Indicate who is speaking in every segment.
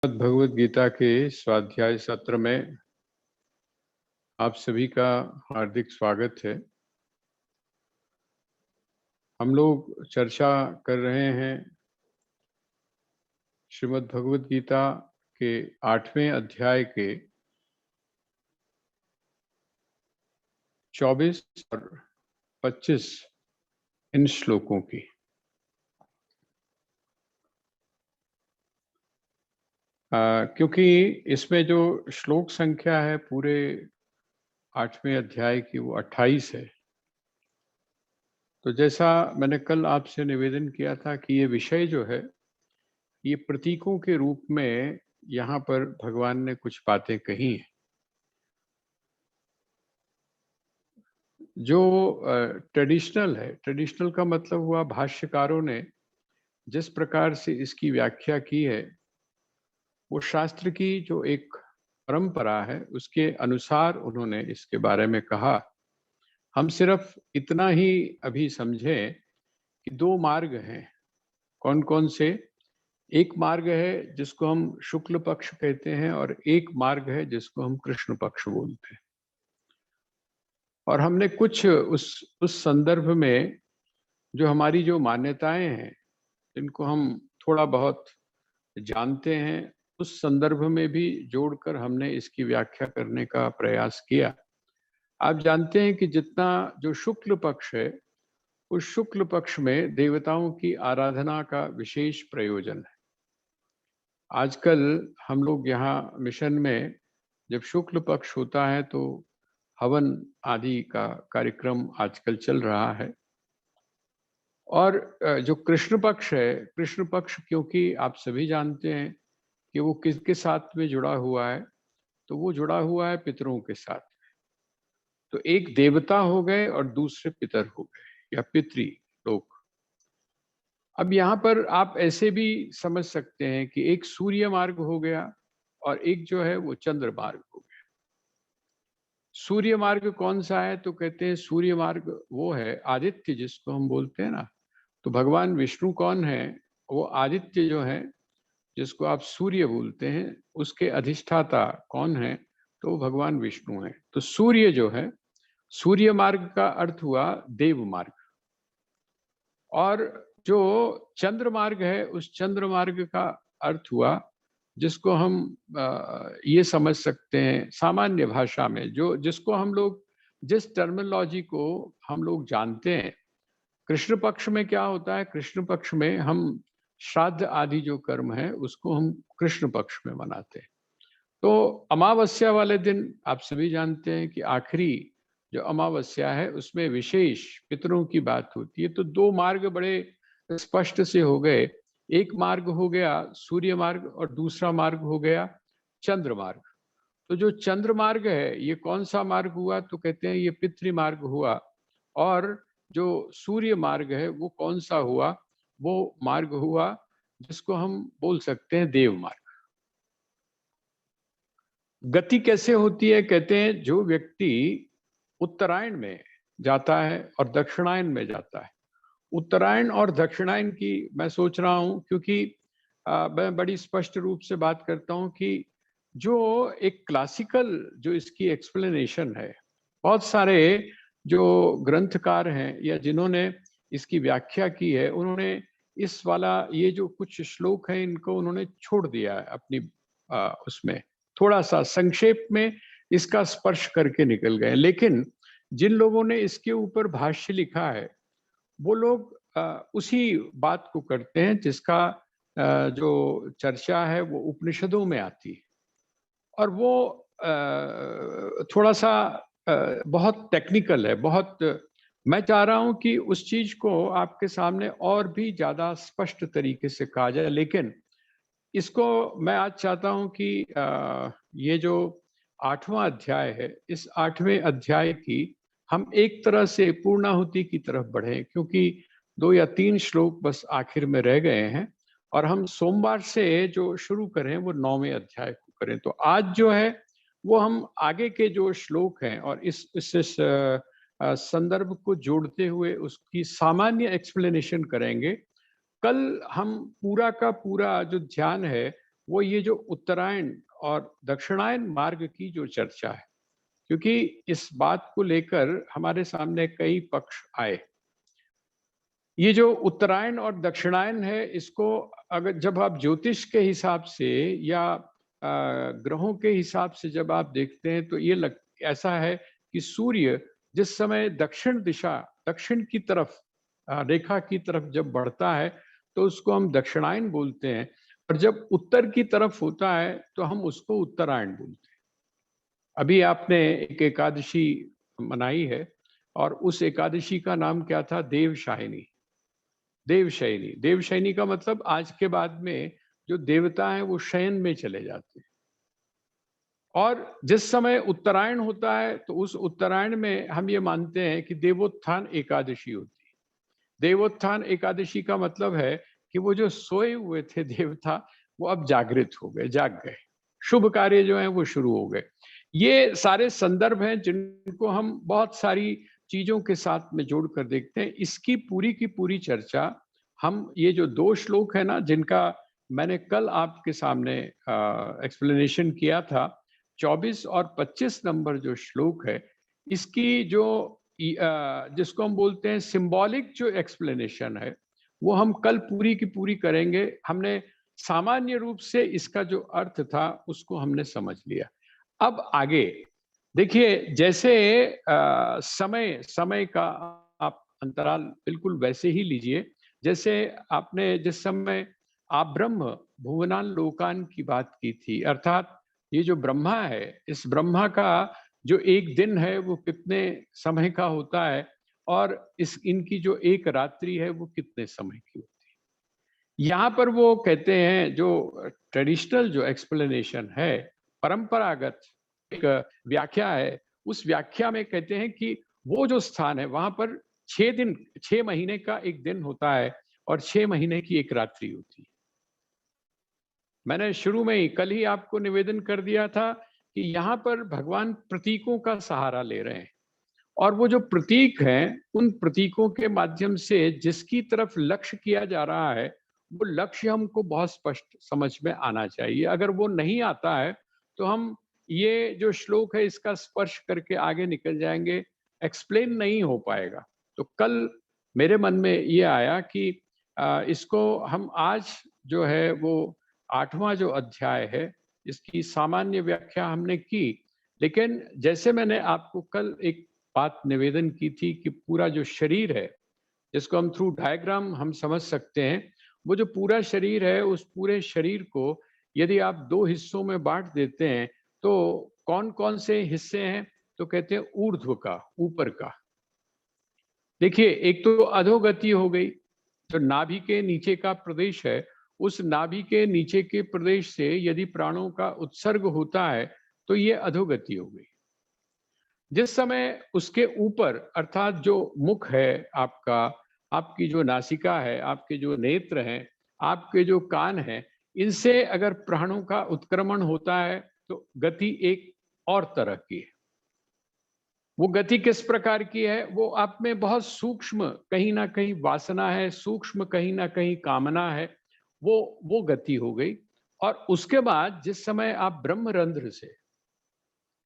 Speaker 1: भगवत गीता के स्वाध्याय सत्र में आप सभी का हार्दिक स्वागत है। हम लोग चर्चा कर रहे हैं श्रीमद् भगवत गीता के 8वें अध्याय के 24 और 25 इन श्लोकों की। क्योंकि इसमें जो श्लोक संख्या है पूरे 8वें अध्याय की वो 28 है। तो जैसा मैंने कल आपसे निवेदन किया था कि ये विषय जो है ये प्रतीकों के रूप में यहाँ पर भगवान ने कुछ बातें कही हैं जो ट्रेडिशनल है। ट्रेडिशनल का मतलब हुआ भाष्यकारों ने जिस प्रकार से इसकी व्याख्या की है वो शास्त्र की जो एक परंपरा है उसके अनुसार उन्होंने इसके बारे में कहा। हम सिर्फ इतना ही अभी समझें कि दो मार्ग हैं। कौन कौन से? एक मार्ग है जिसको हम शुक्ल पक्ष कहते हैं और एक मार्ग है जिसको हम कृष्ण पक्ष बोलते हैं। और हमने कुछ उस संदर्भ में जो हमारी जो मान्यताएं हैं जिनको हम थोड़ा बहुत जानते हैं उस संदर्भ में भी जोड़कर हमने इसकी व्याख्या करने का प्रयास किया। आप जानते हैं कि जितना जो शुक्ल पक्ष है उस शुक्ल पक्ष में देवताओं की आराधना का विशेष प्रयोजन है। आजकल हम लोग यहाँ मिशन में जब शुक्ल पक्ष होता है तो हवन आदि का कार्यक्रम आजकल चल रहा है। और जो कृष्ण पक्ष है, कृष्ण पक्ष क्योंकि आप सभी जानते हैं कि वो किसके साथ में जुड़ा हुआ है, तो वो जुड़ा हुआ है पितरों के साथ। तो एक देवता हो गए और दूसरे पितर हो गए या पितृ लोग। अब यहाँ पर आप ऐसे भी समझ सकते हैं कि एक सूर्य मार्ग हो गया और एक जो है वो चंद्र मार्ग हो गया। सूर्य मार्ग कौन सा है? तो कहते हैं सूर्य मार्ग वो है आदित्य जिसको हम बोलते हैं ना। तो भगवान विष्णु कौन है? वो आदित्य जो है जिसको आप सूर्य बोलते हैं उसके अधिष्ठाता कौन है? तो भगवान विष्णु है। तो सूर्य जो है, सूर्य मार्ग का अर्थ हुआ देव मार्ग। और जो चंद्र मार्ग है उस चंद्र मार्ग का अर्थ हुआ जिसको हम ये समझ सकते हैं सामान्य भाषा में जो जिसको हम लोग जिस टर्मिनोलॉजी को हम लोग जानते हैं। कृष्ण पक्ष में क्या होता है? कृष्ण पक्ष में हम श्राद्ध आदि जो कर्म है उसको हम कृष्ण पक्ष में मनाते हैं। तो अमावस्या वाले दिन आप सभी जानते हैं कि आखिरी जो अमावस्या है उसमें विशेष पितरों की बात होती है। तो दो मार्ग बड़े स्पष्ट से हो गए। एक मार्ग हो गया सूर्य मार्ग और दूसरा मार्ग हो गया चंद्र मार्ग। तो जो चंद्र मार्ग है ये कौन सा मार्ग हुआ? तो कहते हैं ये पितृ मार्ग हुआ। और जो सूर्य मार्ग है वो कौन सा हुआ? वो मार्ग हुआ जिसको हम बोल सकते हैं देव मार्ग। गति कैसे होती है? कहते हैं जो व्यक्ति उत्तरायण में जाता है और दक्षिणायन में जाता है। उत्तरायण और दक्षिणायन की मैं सोच रहा हूं क्योंकि मैं बड़ी स्पष्ट रूप से बात करता हूं कि जो एक क्लासिकल जो इसकी एक्सप्लेनेशन है, बहुत सारे जो ग्रंथकार हैं या जिन्होंने इसकी व्याख्या की है उन्होंने इस वाला ये जो कुछ श्लोक है इनको उन्होंने छोड़ दिया है अपनी उसमें थोड़ा सा संक्षेप में इसका स्पर्श करके निकल गए। लेकिन जिन लोगों ने इसके ऊपर भाष्य लिखा है वो लोग उसी बात को करते हैं जिसका जो चर्चा है वो उपनिषदों में आती है। और वो थोड़ा सा बहुत टेक्निकल है। बहुत मैं चाह रहा हूं कि उस चीज को आपके सामने और भी ज्यादा स्पष्ट तरीके से कहा जाए। लेकिन इसको मैं आज चाहता हूं कि ये जो 8वां अध्याय है इस 8वें अध्याय की हम एक तरह से पूर्णाहुति की तरफ बढ़े क्योंकि 2 या 3 श्लोक बस आखिर में रह गए हैं। और हम सोमवार से जो शुरू करें वो 9वें अध्याय को करें। तो आज जो है वो हम आगे के जो श्लोक हैं और इस संदर्भ को जोड़ते हुए उसकी सामान्य एक्सप्लेनेशन करेंगे। कल हम पूरा का पूरा जो ध्यान है वो ये जो उत्तरायण और दक्षिणायन मार्ग की जो चर्चा है, क्योंकि इस बात को लेकर हमारे सामने कई पक्ष आए। ये जो उत्तरायण और दक्षिणायन है, इसको अगर जब आप ज्योतिष के हिसाब से या ग्रहों के हिसाब से जब आप देखते हैं, तो ये ऐसा है कि सूर्य जिस समय दक्षिण दिशा, दक्षिण की तरफ रेखा की तरफ जब बढ़ता है, तो उसको हम दक्षिणायन बोलते हैं। और जब उत्तर की तरफ होता है, तो हम उसको उत्तरायण बोलते हैं। अभी आपने एक एकादशी मनाई है, और उस एकादशी का नाम क्या था? देवशायनी। देवशयनी, देवशयनी का मतलब आज के बाद में जो देवता हैं वो शयन में चले जाते हैं। और जिस समय उत्तरायण होता है, तो उस उत्तरायण में हम ये मानते हैं कि देवोत्थान एकादशी होती है। देवोत्थान एकादशी का मतलब है कि वो जो सोए हुए थे देवता, वो अब जागृत हो गए, जाग गए। शुभ कार्य जो हैं वो शुरू हो गए। ये सारे संदर्भ हैं जिनको हम बहुत सारी चीजों के साथ में जोड़कर देखते हैं। इसकी पूरी की पूरी चर्चा हम ये जो 2 श्लोक है ना, जिनका मैंने कल आपके सामने एक्सप्लेनेशन किया था, 24 और 25 नंबर जो श्लोक है, इसकी जो जिसको हम बोलते हैं सिंबॉलिक जो एक्सप्लेनेशन है, वो हम कल पूरी की पूरी करेंगे। हमने सामान्य रूप से इसका जो अर्थ था, उसको हमने समझ लिया। अब आगे देखिए, जैसे समय समय का आप अंतराल बिल्कुल वैसे ही लीजिए, जैसे आपने जिस समय आप ब्रह्म भुवनान लोकान की बात की थी, अर्थात ये जो ब्रह्मा है, इस ब्रह्मा का जो एक दिन है वो कितने समय का होता है, और इस इनकी जो एक रात्रि है वो कितने समय की होती है। यहाँ पर वो कहते हैं, जो ट्रेडिशनल जो एक्सप्लेनेशन है, परंपरागत एक व्याख्या है, उस व्याख्या में कहते हैं कि वो जो स्थान है वहां पर 6 दिन, 6 महीने का एक दिन होता है, और 6 महीने की एक रात्रि होती है। मैंने शुरू में ही कल ही आपको निवेदन कर दिया था कि यहाँ पर भगवान प्रतीकों का सहारा ले रहे हैं, और वो जो प्रतीक हैं, उन प्रतीकों के माध्यम से जिसकी तरफ लक्ष्य किया जा रहा है, वो लक्ष्य हमको बहुत स्पष्ट समझ में आना चाहिए। अगर वो नहीं आता है, तो हम ये जो श्लोक है इसका स्पर्श करके आगे निकल जाएंगे, एक्सप्लेन नहीं हो पाएगा। तो कल मेरे मन में ये आया कि इसको हम आज जो है वो 8वां जो अध्याय है, इसकी सामान्य व्याख्या हमने की। लेकिन जैसे मैंने आपको कल एक बात निवेदन की थी कि पूरा जो शरीर है, जिसको हम थ्रू डायग्राम हम समझ सकते हैं, वो जो पूरा शरीर है, उस पूरे शरीर को यदि आप 2 हिस्सों में बांट देते हैं, तो कौन कौन से हिस्से हैं? तो कहते हैं ऊर्ध्व का, ऊपर का। देखिए, एक तो अधोगति हो गई, जो नाभि के नीचे का प्रदेश है, उस नाभि के नीचे के प्रदेश से यदि प्राणों का उत्सर्ग होता है, तो ये अधोगति हो गई। जिस समय उसके ऊपर, अर्थात जो मुख है आपका, आपकी जो नासिका है, आपके जो नेत्र हैं, आपके जो कान हैं, इनसे अगर प्राणों का उत्क्रमण होता है, तो गति एक और तरह की है। वो गति किस प्रकार की है? वो आप में बहुत सूक्ष्म कहीं ना कहीं वासना है, सूक्ष्म कहीं ना कहीं कामना है, वो गति हो गई। और उसके बाद जिस समय आप ब्रह्मरंध्र से,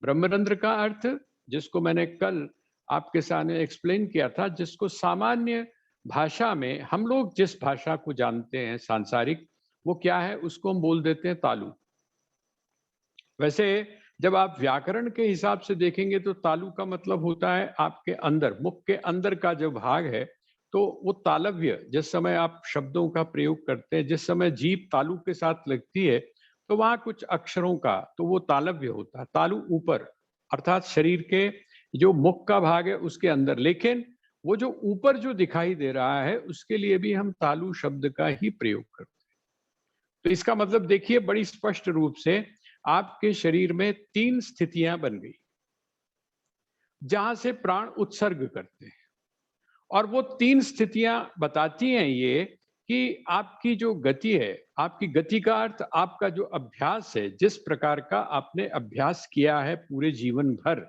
Speaker 1: ब्रह्मरंध्र का अर्थ जिसको मैंने कल आपके सामने एक्सप्लेन किया था, जिसको सामान्य भाषा में हम लोग जिस भाषा को जानते हैं सांसारिक, वो क्या है? उसको हम बोल देते हैं तालु। वैसे जब आप व्याकरण के हिसाब से देखेंगे, तो तालु का मतलब होता है आपके अंदर, मुख के अंदर का जो भाग है, तो वो तालव्य, जिस समय आप शब्दों का प्रयोग करते हैं, जिस समय जीभ तालु के साथ लगती है, तो वहां कुछ अक्षरों का, तो वो तालव्य होता है। तालु ऊपर, अर्थात शरीर के जो मुख का भाग है उसके अंदर, लेकिन वो जो ऊपर जो दिखाई दे रहा है, उसके लिए भी हम तालु शब्द का ही प्रयोग करते हैं। तो इसका मतलब देखिए, बड़ी स्पष्ट रूप से आपके शरीर में 3 स्थितियां बन गई, जहां से प्राण उत्सर्ग करते हैं। और वो 3 स्थितियां बताती हैं ये कि आपकी जो गति है, आपकी गति का अर्थ आपका जो अभ्यास है, जिस प्रकार का आपने अभ्यास किया है पूरे जीवन भर,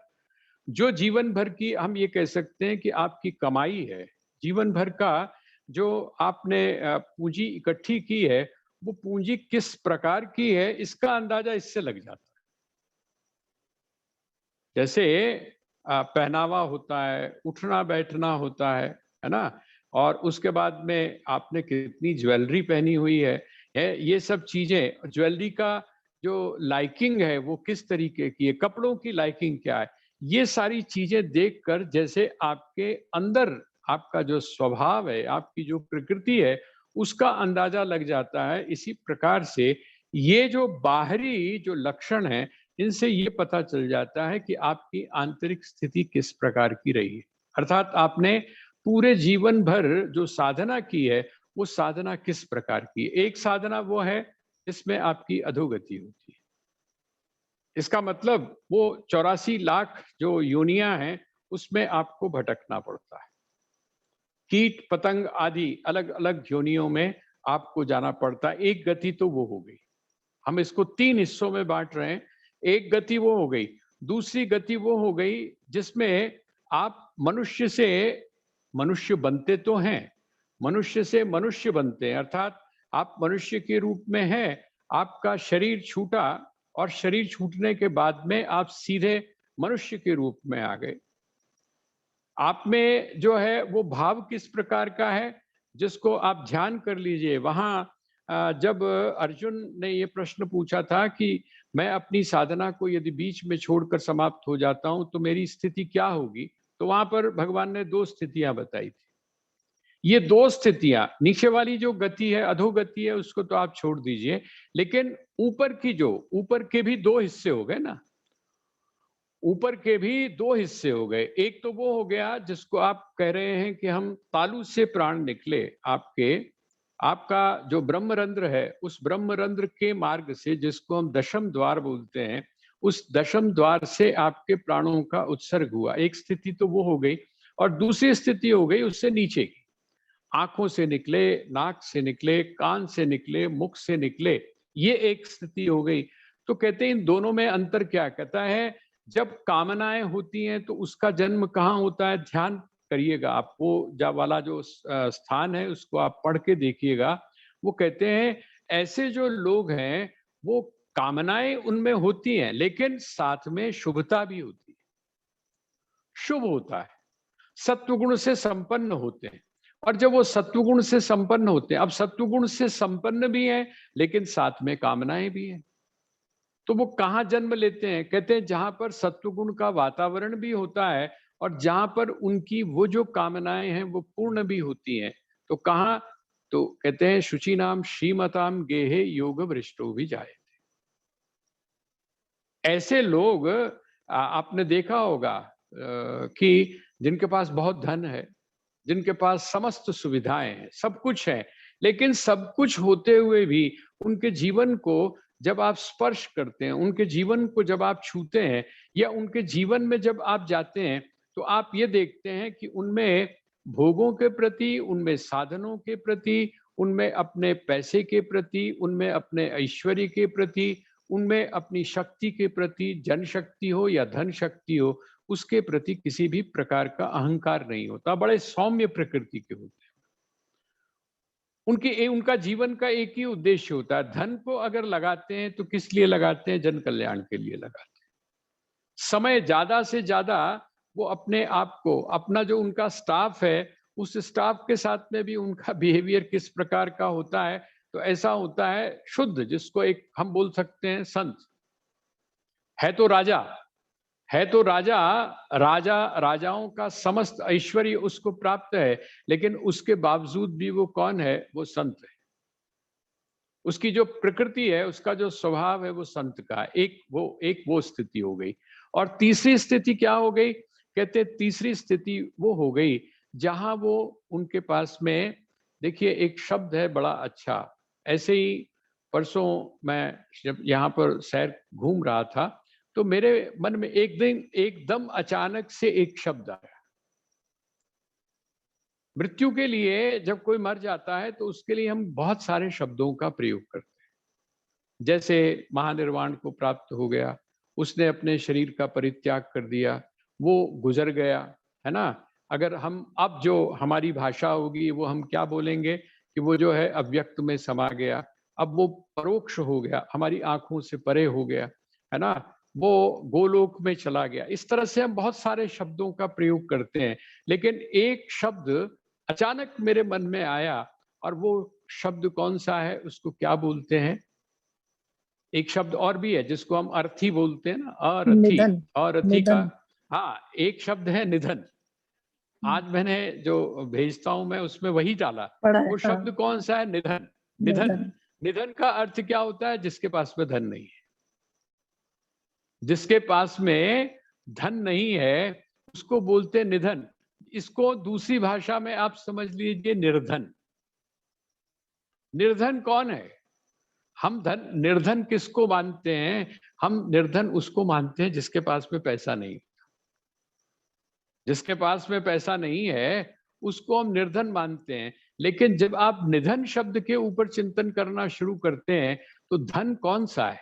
Speaker 1: जो जीवन भर की हम ये कह सकते हैं कि आपकी कमाई है, जीवन भर का जो आपने पूंजी इकट्ठी की है, वो पूंजी किस प्रकार की है इसका अंदाजा इससे लग जाता है। जैसे पहनावा होता है, उठना बैठना होता है ना? और उसके बाद में आपने कितनी ज्वेलरी पहनी हुई है ये सब चीजें, ज्वेलरी का जो लाइकिंग है वो किस तरीके की है, कपड़ों की लाइकिंग क्या है, ये सारी चीजें देखकर जैसे आपके अंदर आपका जो स्वभाव है, आपकी जो प्रकृति है, उसका अंदाजा लग जाता है। इसी प्रकार से ये जो बाहरी जो लक्षण है, इनसे ये पता चल जाता है कि आपकी आंतरिक स्थिति किस प्रकार की रही है। अर्थात आपने पूरे जीवन भर जो साधना की है, वो साधना किस प्रकार की है। एक साधना वो है जिसमें आपकी अधोगति होती है। इसका मतलब वो 84 लाख जो योनियां हैं, उसमें आपको भटकना पड़ता है। कीट पतंग आदि अलग अलग योनियों में आपको जाना पड़ता है। एक गति तो वो हो गई, हम इसको 3 हिस्सों में बांट रहे हैं। एक गति वो हो गई, दूसरी गति वो हो गई जिसमें आप मनुष्य से मनुष्य बनते तो हैं, मनुष्य से मनुष्य बनते हैं, अर्थात आप मनुष्य के रूप में हैं, आपका शरीर छूटा और शरीर छूटने के बाद में आप सीधे मनुष्य के रूप में आ गए। आप में जो है वो भाव किस प्रकार का है, जिसको आप ध्यान कर लीजिए। वहां जब अर्जुन ने ये प्रश्न पूछा था कि मैं अपनी साधना को यदि बीच में छोड़कर समाप्त हो जाता हूं तो मेरी स्थिति क्या होगी, तो वहां पर भगवान ने 2 स्थितियां बताई थी। ये 2 स्थितियां, नीचे वाली जो गति है, अधोगति है, उसको तो आप छोड़ दीजिए, लेकिन ऊपर की जो, ऊपर के भी 2 हिस्से हो गए ना, ऊपर के भी 2 हिस्से हो गए। एक तो वो हो गया जिसको आप कह रहे हैं कि हम तालु से प्राण निकले आपके, आपका जो ब्रह्मरंध्र है, उस ब्रह्मरंध्र के मार्ग से, जिसको हम दशम द्वार बोलते हैं, उस दशम द्वार से आपके प्राणों का उत्सर्ग हुआ। एक स्थिति तो वो हो गई, और दूसरी स्थिति हो गई उससे नीचे की। आंखों से निकले, नाक से निकले, कान से निकले, मुख से निकले, ये एक स्थिति हो गई। तो कहते हैं इन दोनों में अंतर क्या, कहता है जब कामनाएं होती हैं तो उसका जन्म कहाँ होता है, ध्यान करिएगा आप, वो जब वाला जो स्थान है उसको आप पढ़ के देखिएगा। वो कहते हैं ऐसे जो लोग हैं वो कामनाएं उनमें होती हैं, लेकिन साथ में शुभता भी होती है, शुभ होता है, सत्वगुण से संपन्न होते हैं। और जब वो सत्वगुण से संपन्न होते हैं, अब सत्वगुण से संपन्न भी हैं लेकिन साथ में कामनाएं भी हैं, तो वो कहाँ जन्म लेते हैं, कहते हैं जहां पर सत्वगुण का वातावरण भी होता है और जहां पर उनकी वो जो कामनाएं हैं वो पूर्ण भी होती हैं। तो कहाँ, तो कहते हैं शुचि नाम श्रीमताम गेहे योग भ्रष्टो भी जाए। ऐसे लोग आपने देखा होगा कि जिनके पास बहुत धन है, जिनके पास समस्त सुविधाएं हैं, सब कुछ है, लेकिन सब कुछ होते हुए भी उनके जीवन को जब आप स्पर्श करते हैं, उनके जीवन को जब आप छूते हैं, या उनके जीवन में जब आप जाते हैं, तो आप ये देखते हैं कि उनमें भोगों के प्रति, उनमें साधनों के प्रति, उनमें अपने पैसे के प्रति, उनमें अपने ऐश्वर्य के प्रति, उनमें अपनी शक्ति के प्रति, जनशक्ति हो या धन शक्ति हो, उसके प्रति किसी भी प्रकार का अहंकार नहीं होता, बड़े सौम्य प्रकृति के होते हैं। उनका जीवन का एक ही उद्देश्य होता है, धन को अगर लगाते हैं तो किस लिए लगाते हैं, जन कल्याण के लिए लगाते हैं। समय ज्यादा से ज्यादा वो अपने आप को, अपना जो उनका स्टाफ है, उस स्टाफ के साथ में भी उनका बिहेवियर किस प्रकार का होता है, तो ऐसा होता है शुद्ध, जिसको एक हम बोल सकते हैं संत है। तो राजा है, तो राजा, राजाओं का समस्त ऐश्वर्य उसको प्राप्त है, लेकिन उसके बावजूद भी वो कौन है, वो संत है। उसकी जो प्रकृति है, उसका जो स्वभाव है, वो संत का है। एक वो स्थिति हो गई। और तीसरी स्थिति क्या हो गई, कहते तीसरी स्थिति वो हो गई जहां वो उनके पास में, देखिए एक शब्द है बड़ा अच्छा, ऐसे ही परसों मैं जब यहाँ पर सैर घूम रहा था, तो मेरे मन में एक दिन एकदम अचानक से एक शब्द आया। मृत्यु के लिए जब कोई मर जाता है तो उसके लिए हम बहुत सारे शब्दों का प्रयोग करते हैं। जैसे महानिर्वाण को प्राप्त हो गया, उसने अपने शरीर का परित्याग कर दिया, वो गुजर गया, है ना? अगर हम अब जो हमारी भाषा होगी वो हम क्या बोलेंगे कि वो जो है अव्यक्त में समा गया। अब वो परोक्ष हो गया, हमारी आंखों से परे हो गया, है ना, वो गोलोक में चला गया। इस तरह से हम बहुत सारे शब्दों का प्रयोग करते हैं, लेकिन एक शब्द अचानक मेरे मन में आया, और वो शब्द कौन सा है, उसको क्या बोलते हैं? एक शब्द और भी है जिसको हम अर्थी बोलते हैं ना, अरथी।
Speaker 2: निधन।
Speaker 1: अरथी का,
Speaker 2: निधन।
Speaker 1: हाँ, एक शब्द है निधन।
Speaker 2: हम्म,
Speaker 1: आज मैंने जो भेजता हूं मैं उसमें वही डाला।
Speaker 2: पढ़ा है,
Speaker 1: वो
Speaker 2: हाँ।
Speaker 1: शब्द कौन सा है? निधन। निधन।
Speaker 2: निधन।
Speaker 1: निधन का अर्थ क्या होता है? जिसके पास में धन नहीं है। जिसके पास में धन नहीं है उसको बोलते हैं निधन। इसको दूसरी भाषा में आप समझ लीजिए निर्धन। निर्धन कौन है? हम धन निर्धन किसको मानते हैं? हम निर्धन उसको मानते हैं जिसके पास में पैसा नहीं। जिसके पास में पैसा नहीं है उसको हम निर्धन मानते हैं। लेकिन जब आप निधन शब्द के ऊपर चिंतन करना शुरू करते हैं तो धन कौन सा है?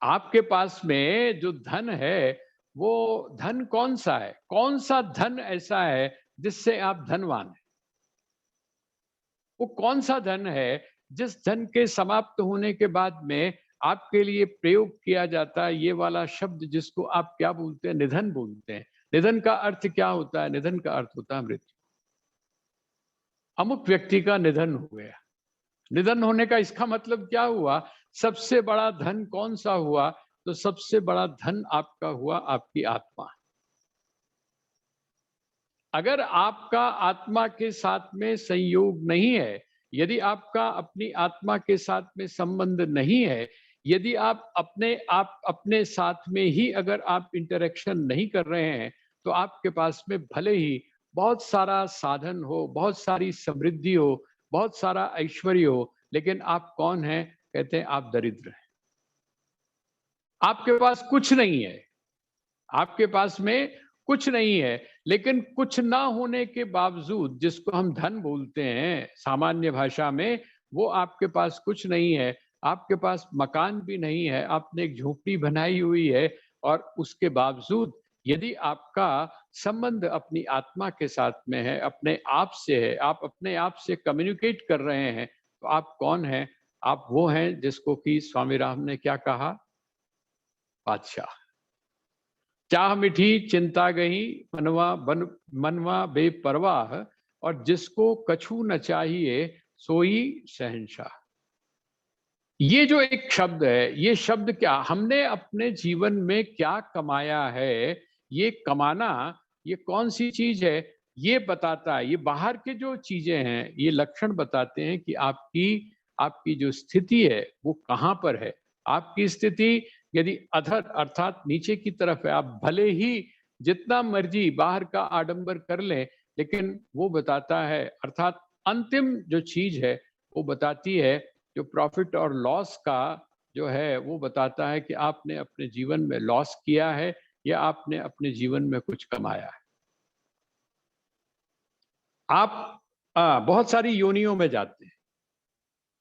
Speaker 1: आपके पास में जो धन है वो धन कौन सा है? कौन सा धन ऐसा है जिससे आप धनवान हैं? वो कौन सा धन है जिस धन के समाप्त होने के बाद में आपके लिए प्रयोग किया जाता है ये वाला शब्द जिसको आप क्या बोलते हैं? निधन बोलते हैं। निधन का अर्थ क्या होता है? निधन का अर्थ होता है मृत्यु। अमुक व्यक्ति का निधन हो गया। निधन होने का इसका मतलब क्या हुआ? सबसे बड़ा धन कौन सा हुआ? तो सबसे बड़ा धन आपका हुआ आपकी आत्मा। अगर आपका आत्मा के साथ में संयोग नहीं है, यदि आपका अपनी आत्मा के साथ में संबंध नहीं है, यदि आप अपने साथ में ही अगर आप इंटरेक्शन नहीं कर रहे हैं, तो आपके पास में भले ही बहुत सारा साधन हो, बहुत सारी समृद्धि हो, बहुत सारा ऐश्वर्य हो, लेकिन आप कौन हैं? कहते हैं आप दरिद्र हैं। आपके पास कुछ नहीं है। आपके पास में कुछ नहीं है, लेकिन कुछ ना होने के बावजूद जिसको हम धन बोलते हैं सामान्य भाषा में, वो आपके पास कुछ नहीं है। आपके पास मकान भी नहीं है, आपने एक झोपड़ी बनाई हुई है, और उसके बावजूद यदि आपका संबंध अपनी आत्मा के साथ में है, अपने आप से है, आप अपने आप से कम्युनिकेट कर रहे हैं, तो आप कौन हैं? आप वो हैं जिसको कि स्वामी राम ने क्या कहा? बादशाह। चाह मिठी चिंता गही, मनवा बेपरवाह, और जिसको कछु न चाहिए सोई शहंशाह। ये जो एक शब्द है, ये शब्द क्या हमने अपने जीवन में क्या कमाया है, ये कमाना, ये कौन सी चीज है, ये बताता है। ये बाहर के जो चीजें हैं ये लक्षण बताते हैं कि आपकी आपकी जो स्थिति है वो कहाँ पर है। आपकी स्थिति यदि अधर अर्थात नीचे की तरफ है, आप भले ही जितना मर्जी बाहर का आडंबर कर लें, लेकिन वो बताता है, अर्थात अंतिम जो चीज है वो बताती है, जो प्रॉफिट और लॉस का जो है वो बताता है कि आपने अपने जीवन में लॉस किया है या आपने अपने जीवन में कुछ कमाया है। आप बहुत सारी योनियों में जाते हैं।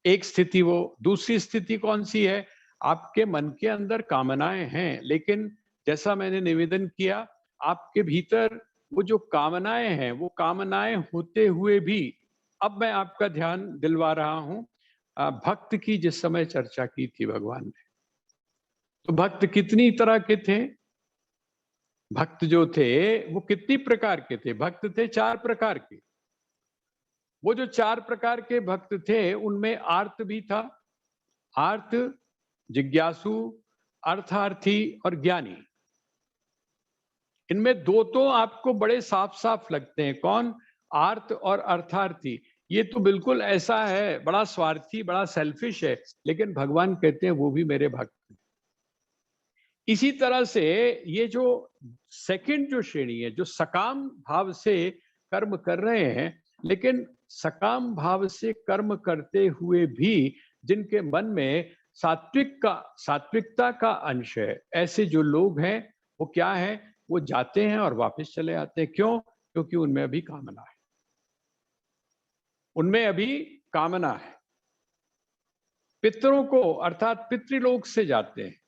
Speaker 1: एक स्थिति वो, दूसरी स्थिति कौन सी है? आपके मन के अंदर कामनाएं हैं, लेकिन जैसा मैंने निवेदन किया, आपके भीतर वो जो कामनाएं हैं वो कामनाएं होते हुए भी, अब मैं आपका ध्यान दिलवा रहा हूं, भक्त की जिस समय चर्चा की थी भगवान ने, तो भक्त कितनी तरह के थे? भक्त जो थे वो कितनी प्रकार के थे? भक्त थे 4 प्रकार के। वो जो 4 प्रकार के भक्त थे उनमें आर्त भी था। आर्त, जिज्ञासु, अर्थार्थी और ज्ञानी। इनमें दो तो आपको बड़े साफ साफ लगते हैं। कौन? आर्त और अर्थार्थी। ये तो बिल्कुल ऐसा है, बड़ा स्वार्थी, बड़ा सेल्फिश है, लेकिन भगवान कहते हैं वो भी मेरे भक्त हैं। इसी तरह से ये जो सेकंड जो श्रेणी है, जो सकाम भाव से कर्म कर रहे हैं, लेकिन सकाम भाव से कर्म करते हुए भी जिनके मन में सात्विकता का अंश है, ऐसे जो लोग हैं वो क्या है? वो जाते हैं और वापस चले आते हैं। क्यों? क्योंकि उनमें अभी कामना है। उनमें अभी कामना है। पितरों को अर्थात पितृलोक से जाते हैं।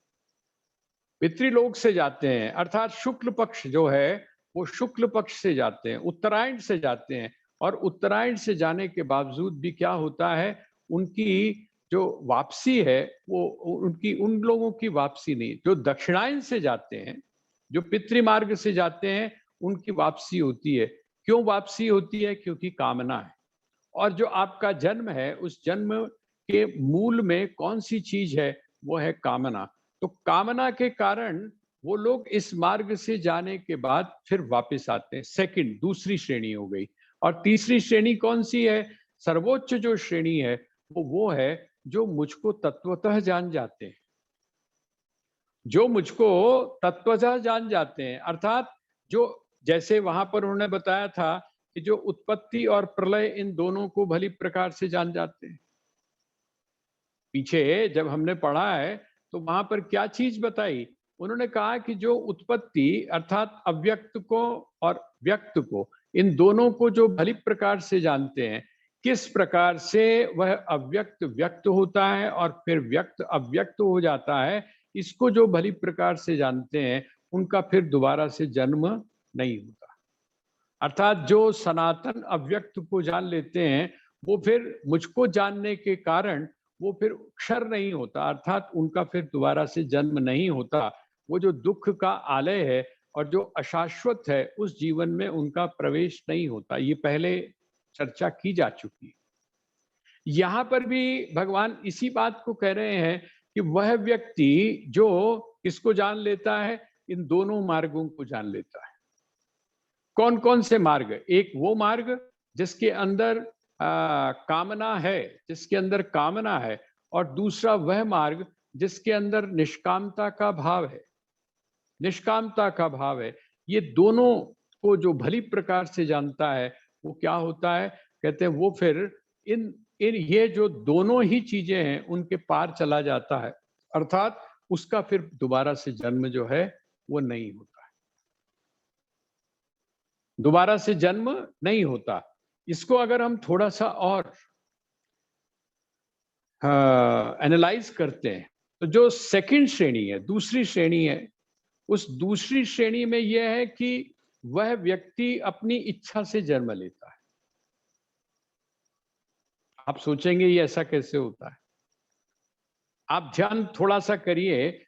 Speaker 1: पितृलोक से जाते हैं अर्थात शुक्ल पक्ष जो है वो शुक्ल पक्ष से जाते हैं, उत्तरायण से जाते हैं। और उत्तरायण से जाने के बावजूद भी क्या होता है? उनकी जो वापसी है वो उनकी उन लोगों की वापसी नहीं, जो दक्षिणायन से जाते हैं, जो पितृमार्ग से जाते हैं, उनकी वापसी होती है। क्यों वापसी होती है? क्योंकि कामना है। और जो आपका जन्म है, उस जन्म के मूल में कौन सी चीज है? वो है कामना। तो कामना के कारण वो लोग इस मार्ग से जाने के बाद फिर वापस आते हैं। सेकंड, दूसरी श्रेणी हो गई। और तीसरी श्रेणी कौन सी है? सर्वोच्च जो श्रेणी है वो है जो मुझको तत्वतः जान जाते हैं, जो मुझको तत्वतः जान जाते हैं, अर्थात जो, जैसे वहां पर उन्होंने बताया था कि जो उत्पत्ति और प्रलय इन दोनों को भली प्रकार से जान जाते हैं। पीछे जब हमने पढ़ा है तो वहां पर क्या चीज बताई? उन्होंने कहा कि जो उत्पत्ति अर्थात अव्यक्त को और व्यक्त को, इन दोनों को जो भली प्रकार से जानते हैं, किस प्रकार से वह अव्यक्त व्यक्त होता है और फिर व्यक्त अव्यक्त हो जाता है, इसको जो भली प्रकार से जानते हैं, उनका फिर दोबारा से जन्म नहीं होता। अर्थात जो सनातन अव्यक्त को जान लेते हैं, वो फिर मुझको जानने के कारण वो फिर क्षर नहीं होता, अर्थात उनका फिर दोबारा से जन्म नहीं होता। वो जो दुख का आलय है और जो अशाश्वत है, उस जीवन में उनका प्रवेश नहीं होता। ये पहले चर्चा की जा चुकी है। यहाँ पर भी भगवान इसी बात को कह रहे हैं कि वह व्यक्ति जो किसको जान लेता है? इन दोनों मार्गों को जान लेता है। कौन कौन से मार्ग? एक वो मार्ग जिसके अंदर कामना है, जिसके अंदर कामना है, और दूसरा वह मार्ग जिसके अंदर निष्कामता का भाव है, निष्कामता का भाव है। ये दोनों को जो भली प्रकार से जानता है, वो क्या होता है? कहते हैं वो फिर इन इन ये जो दोनों ही चीजें हैं, उनके पार चला जाता है, अर्थात उसका फिर दोबारा से जन्म जो है वो नहीं होता है, दोबारा से जन्म नहीं होता। इसको अगर हम थोड़ा सा और एनालाइज करते हैं, तो जो सेकंड श्रेणी है, दूसरी श्रेणी है, उस दूसरी श्रेणी में यह है कि वह व्यक्ति अपनी इच्छा से जन्म लेता है। आप सोचेंगे ये ऐसा कैसे होता है? आप ध्यान थोड़ा सा करिए